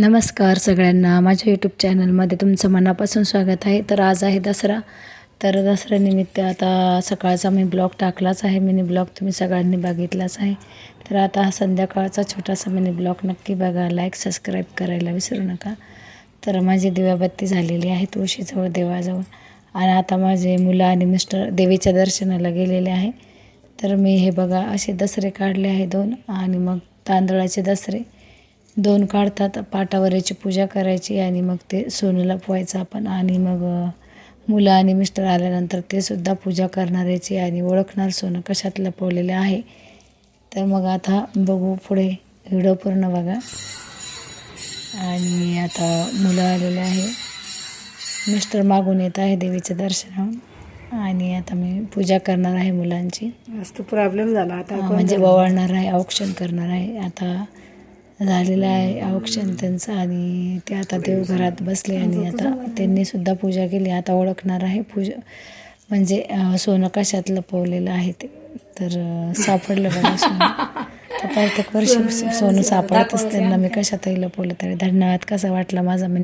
नमस्कार सगळ्यांना, माझ्या यूट्यूब चॅनलमध्ये तुमचं मनापासून स्वागत आहे. तर आज आहे दसरा. तर दसऱ्यानिमित्त आता सकाळचा मी ब्लॉग टाकलाच आहे. मिनी ब्लॉग तुम्ही सगळ्यांनी बघितलाच आहे. तर आता हा संध्याकाळचा छोटासा मिनी ब्लॉग नक्की बघा. लाईक सबस्क्राईब करायला विसरू नका. तर माझी दिवाबत्ती झालेली आहे तुळशीजवळ देवाजवळ. आणि आता माझे मुलं आणि मिस्टर देवीच्या दर्शनाला गेलेले आहे. तर मी हे बघा असे दसरे काढले आहे 2. आणि मग तांदळाचे दसरे 2 काढतात. पाटावरीची पूजा करायची आणि मग ते सोनूला पोहायचं आपण. आणि मग मुलं आणि मिस्टर आल्यानंतर ते सुद्धा पूजा करणार याची आणि ओळखणार सोनं कशात लपवलेलं आहे. तर मग आता बघू पुढे व्हिडिओ पूर्ण बघा. आणि आता मुलं आलेले आहे, मिस्टर मागून येत आहे देवीचं दर्शन. आणि आता मी पूजा करणार आहे मुलांची. तो प्रॉब्लेम झाला आता म्हणजे ओवाळणार आहे, औक्षण करणार आहे. आता झालेलं आहे औक्षण त्यांचं. आणि ते आता देवघरात बसले आणि आता त्यांनी सुद्धा पूजा केली. आता ओळखणार आहे पूजा म्हणजे सोनं कशात लपवलेलं आहे ते. तर सापडलं बघा सोनं. तर प्रत्येक वर्षी सोनं सापडतच त्यांना, मी कशातही लपवलं तरी. धन्यवाद. कसा वाटला माझा